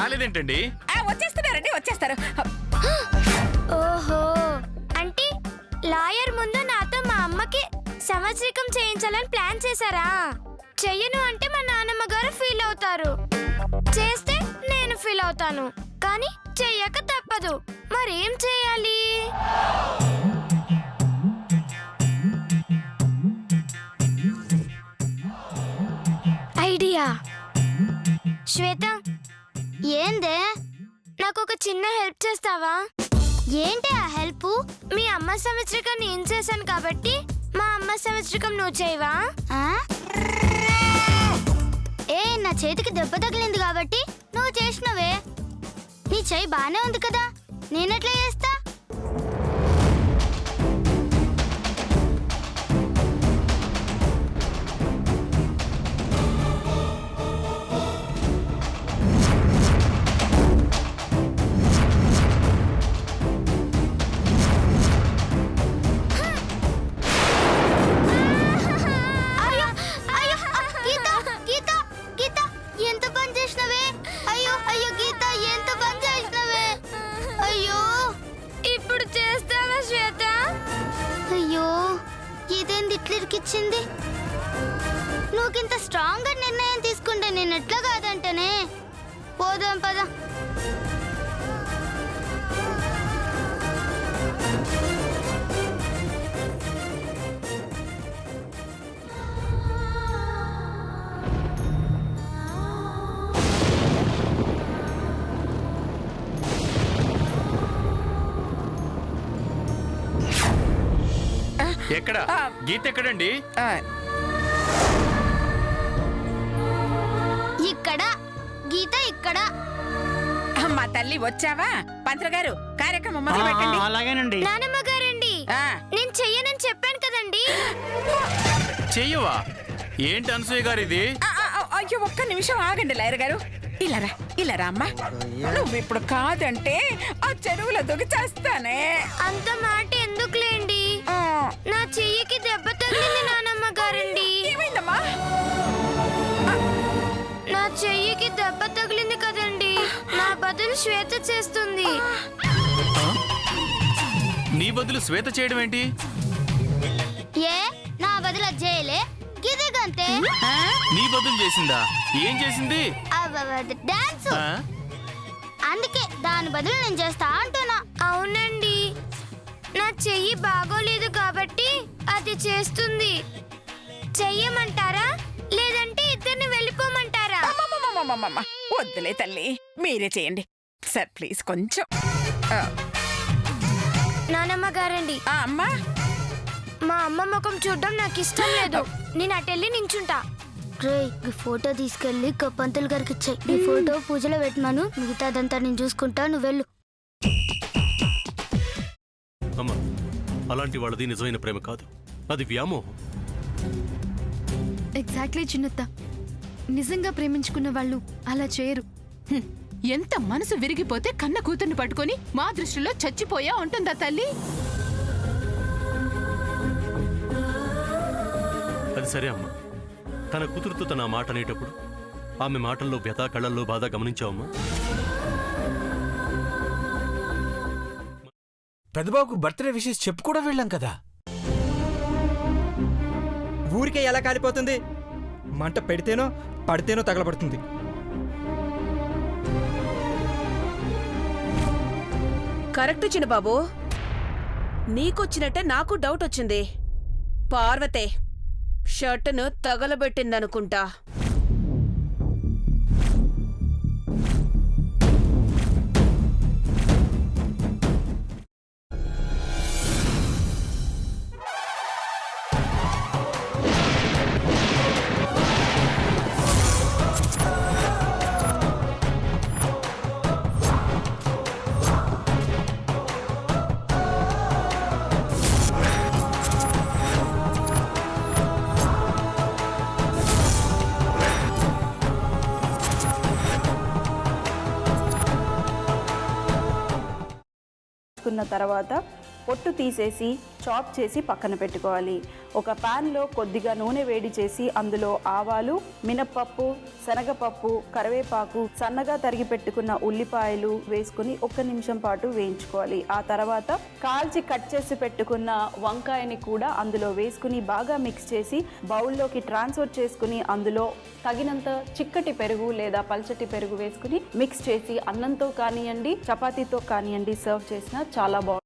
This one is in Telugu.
రాలేదేంటండి? వచ్చేస్తున్నారండి, వచ్చేస్తారు. ఓహో, అంటే లాయర్ ముందు నాతో మా అమ్మకి సంవత్సరికం చేయించాలని ప్లాన్ చేశారా? చెయ్యను అంటే మా నాన్నమ్మ గారు ఫీల్ అవుతారు, చేస్తే నేను ఫీల్ అవుతాను. కానీ చెయ్యక తప్పదు. మరేం చేయాలి? ఐడియా. శ్వేత, ఏందే? నాకు ఒక చిన్న హెల్ప్ చేస్తావా? ఏంటి ఆ హెల్ప్? మీ అమ్మ సంవత్సరికం నేను చేశాను కాబట్టి మా అమ్మ సంవత్సరికం నువ్వు చేయవా? ఏ, నా చేతికి దెబ్బ తగిలింది కాబట్టి నువ్వు చేసినవే. నీ చెయ్యి బానే ఉంది కదా, నేనెట్లా చేస్తా? ఇచ్చింది నువ్వుకింత స్ట్రాంగ్ గా నిర్ణయం తీసుకుంటే నేను ఎట్లా కాదంటేనే. పోదాం పద. ఎక్కడ గీత? ఎక్కడండి? ఇక్కడ గీత, ఇక్కడ. మా తల్లి వచ్చావా? పంతులు గారు, కార్యక్రమం మొదలు పెట్టండి. అలాగేనండి. నానమ్మ గారండి, నేను చెయ్యనని చెప్పాను కదండి. చెయ్యవా? ఏంటి అనసూయ గారు ఇది? అయ్యో, ఒక్క నిమిషం ఆగండి లాయర్ గారు. ఇలారా, ఇలారా అమ్మా. నువ్వు ఇప్పుడు కాదంటే ఆ చెరువులో దూకి చేస్తానే. అంత మాట ఎందుకులేండి, నా చెయ్యికి దెబ్బ తగిలింది నానమ్మ గారండి. ఏమైందమ్మా? నా చెయ్యికి దెబ్బ తగిలింది కదండి, నా బదులు శ్వేత చేస్తుంది. నీ బదులు శ్వేత చేయడం ఏంటి? ఏ, నా బదులు చేయలే, గిదిగంతే. నీ బదులు చేసిందా? ఏం చేసింది? డాన్స్. అందుకే దాని బదులు నేను చేస్తా అంటున్నా. అవునండి, నా చెయ్యి బాగోలేదు కాబట్టి అది చేస్తుంది. చెయ్యమంటారా లేదంటే ఇద్దరిని వెళ్ళిపోమంటారా? వద్దులే తల్లి, మీరే చేయండి సార్, ప్లీజ్. కొంచెం నానమ్మ గారండి, అమ్మా, మా అమ్మ ముఖం చూడడం నాకు ఇష్టం లేదు. నేను అటెళ్ళి నించుంటా. రే, ఈ ఫోటో తీసుకెళ్ళి పంతులు గారికి ఇచ్చాయి. ఈ ఫోటో పూజలో పెట్టినాను, మిగతాదంతా నేను చూసుకుంటా, నువ్వు వెళ్ళు. అమ్మా, అలాంటి వాళ్ళది నిజమైన ప్రేమ కాదు, అది వ్యామోహం. ఎగ్జాక్ట్లీ చిన్నత్త, నిజంగా ప్రేమించుకున్న వాళ్ళు అలా చేయరు. ఎంత మనసు విరిగిపోతే కన్న కూతుర్ని పట్టుకొని మా దృష్టిలో చచ్చిపోయా ఉంటుందా తల్లి? అది సరే అమ్మా, తన కూతురుతో తన మాట అనేటప్పుడు ఆమె మాటల్లో వ్యథ, కళ్ళల్లో బాధ గమనించావమ్మా? పెద్దబాబుకు బర్త్డే విషెస్ చెప్పు కూడా వెళ్ళాం కదా. ఊరికే ఎలా కాలిపోతుంది? మంట పెడితేనో పడితేనో తగలబడుతుంది. కరెక్ట్ చిన్నబాబు, నీకొచ్చినట్టే నాకు డౌట్ వచ్చింది. పార్వతే షర్టును తగలబెట్టిందనుకుంటా. తర్వాత పొట్టు తీసేసి చాప్ చేసి పక్కన పెట్టుకోవాలి. ఒక ప్యాన్లో కొద్దిగా నూనె వేడి చేసి అందులో ఆవాలు, మినప్పప్పు, శనగపప్పు, కరివేపాకు, సన్నగా తరిగి పెట్టుకున్న ఉల్లిపాయలు వేసుకుని 1 నిమిషం పాటు వేయించుకోవాలి. ఆ తర్వాత కాల్చి కట్ చేసి పెట్టుకున్న వంకాయని కూడా అందులో వేసుకుని బాగా మిక్స్ చేసి బౌల్లోకి ట్రాన్స్ఫర్ చేసుకుని అందులో తగినంత చిక్కటి పెరుగు లేదా పల్చటి పెరుగు వేసుకుని మిక్స్ చేసి అన్నంతో కానివ్వండి, చపాతీతో కానివ్వండి సర్వ్ చేసినా చాలా బాగుంటుంది.